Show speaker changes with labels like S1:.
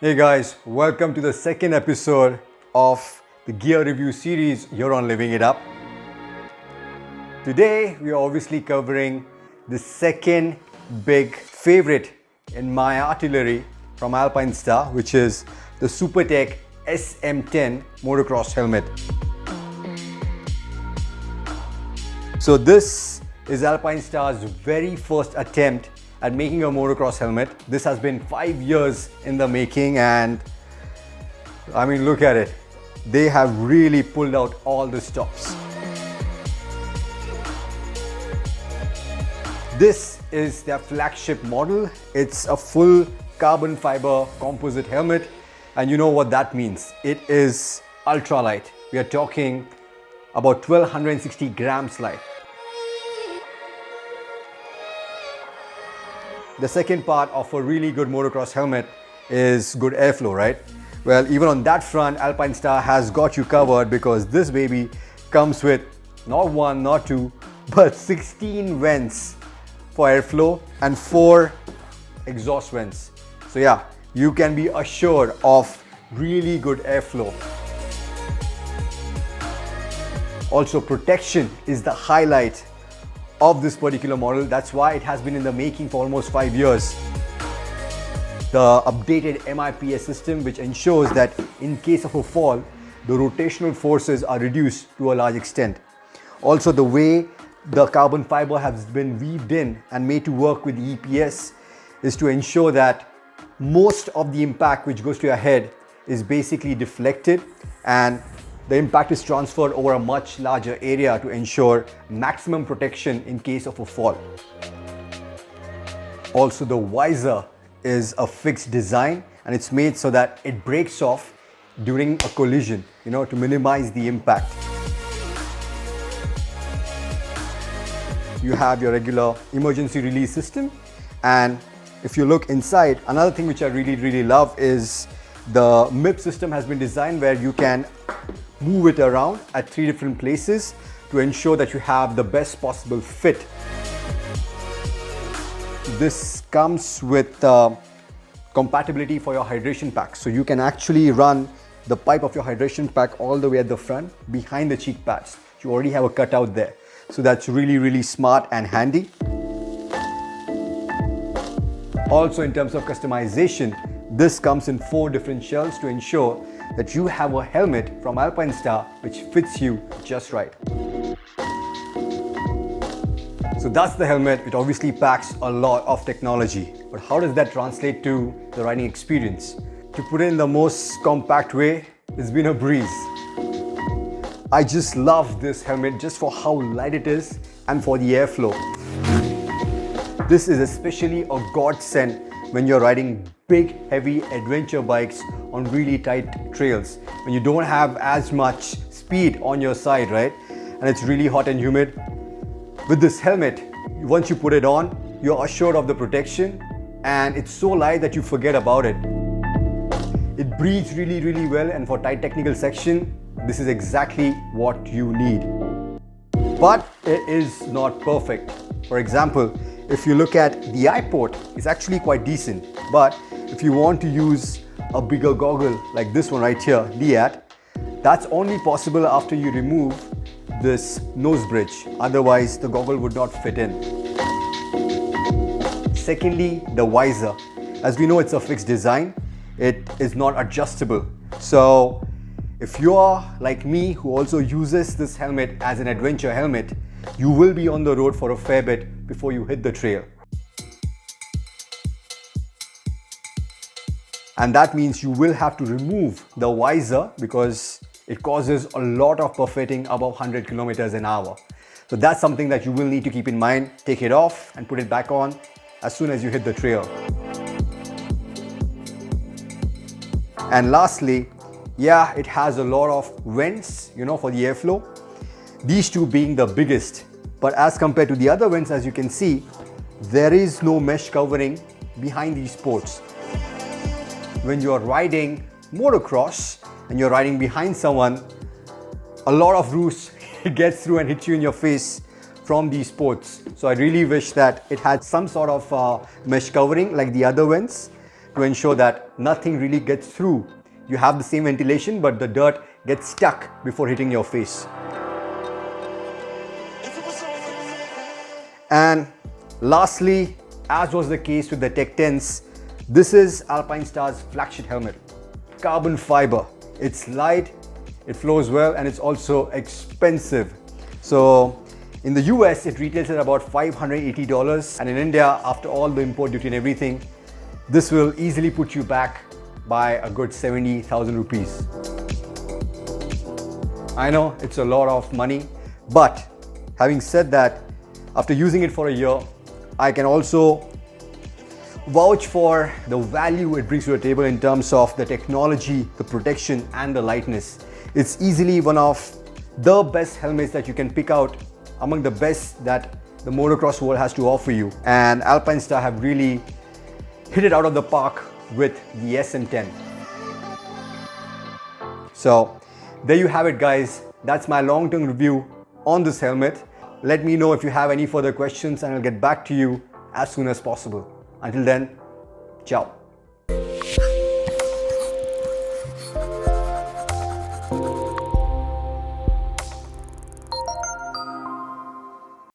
S1: Hey guys, welcome to the second episode of the gear review series here on Living It Up. Today we are obviously covering the second big favorite in my artillery from Alpinestars, which is the Supertech SM10 motocross helmet. So this is Alpinestars' very first attempt at making a motocross helmet. This has been 5 years in the making, and I mean, look at it. They have really pulled out all the stops. This is their flagship model. It's a full carbon fiber composite helmet, and you know what that means. It is ultralight. We are talking about 1260 grams light. The second part of a really good motocross helmet is good airflow, right? Well, even on that front, Alpinestars has got you covered, because this baby comes with not one, not two, but 16 vents for airflow and 4 exhaust vents. So yeah, you can be assured of really good airflow. Also, protection is the highlight of this particular model. That's why it has been in the making for almost 5 years. The updated MIPS system, which ensures that in case of a fall, the rotational forces are reduced to a large extent. Also, the way the carbon fiber has been weaved in and made to work with EPS is to ensure that most of the impact which goes to your head is basically deflected, and the impact is transferred over a much larger area to ensure maximum protection in case of a fall. Also, the visor is a fixed design, and it's made so that it breaks off during a collision, to minimize the impact. You have your regular emergency release system, and if you look inside, another thing which I really love is the MIP system has been designed where you can move it around at 3 different places to ensure that you have the best possible fit. This comes with compatibility for your hydration pack. So you can actually run the pipe of your hydration pack all the way at the front, behind the cheek pads. You already have a cutout there. So that's really smart and handy. Also, in terms of customization, this comes in 4 different shells to ensure that you have a helmet from Alpinestars which fits you just right. So that's the helmet. It obviously packs a lot of technology, but how does that translate to the riding experience? To put it in the most compact way, it's been a breeze. I just love this helmet just for how light it is and for the airflow. This is especially a godsend when you're riding big, heavy adventure bikes on really tight trails, when you don't have as much speed on your side, right? And it's really hot and humid. With this helmet, once you put it on, you're assured of the protection, and it's so light that you forget about it. It breathes really well, and for tight technical section, this is exactly what you need. But it is not perfect. For example, if you look at the eye port, it's actually quite decent. But if you want to use a bigger goggle like this one right here, Liat, that's only possible after you remove this nose bridge. Otherwise, the goggle would not fit in. Secondly, the visor. As we know, it's a fixed design. It is not adjustable. So if you are like me, who also uses this helmet as an adventure helmet, you will be on the road for a fair bit before you hit the trail. And that means you will have to remove the visor, because it causes a lot of buffeting above 100 kilometers an hour. So that's something that you will need to keep in mind. Take it off and put it back on as soon as you hit the trail. And lastly, yeah, it has a lot of vents, for the airflow. These two being the biggest. But as compared to the other vents, as you can see, there is no mesh covering behind these ports. When you're riding motocross and you're riding behind someone, a lot of roost gets through and hits you in your face from these ports. So I really wish that it had some sort of mesh covering like the other vents, to ensure that nothing really gets through. You have the same ventilation, but the dirt gets stuck before hitting your face. And lastly, as was the case with the Tech 10s, this is Alpinestar's flagship helmet. Carbon fiber. It's light, it flows well, and it's also expensive. So in the US, it retails at about $580, and in India, after all the import duty and everything, this will easily put you back by a good 70,000 rupees. I know it's a lot of money, but having said that, after using it for a year, I can also vouch for the value it brings to the table in terms of the technology, the protection, and the lightness. It's easily one of the best helmets that you can pick out among the best that the motocross world has to offer you. And Alpinestar have really hit it out of the park with the SM10. So there you have it, guys. That's my long-term review on this helmet. Let me know if you have any further questions and I'll get back to you as soon as possible. Until then, ciao.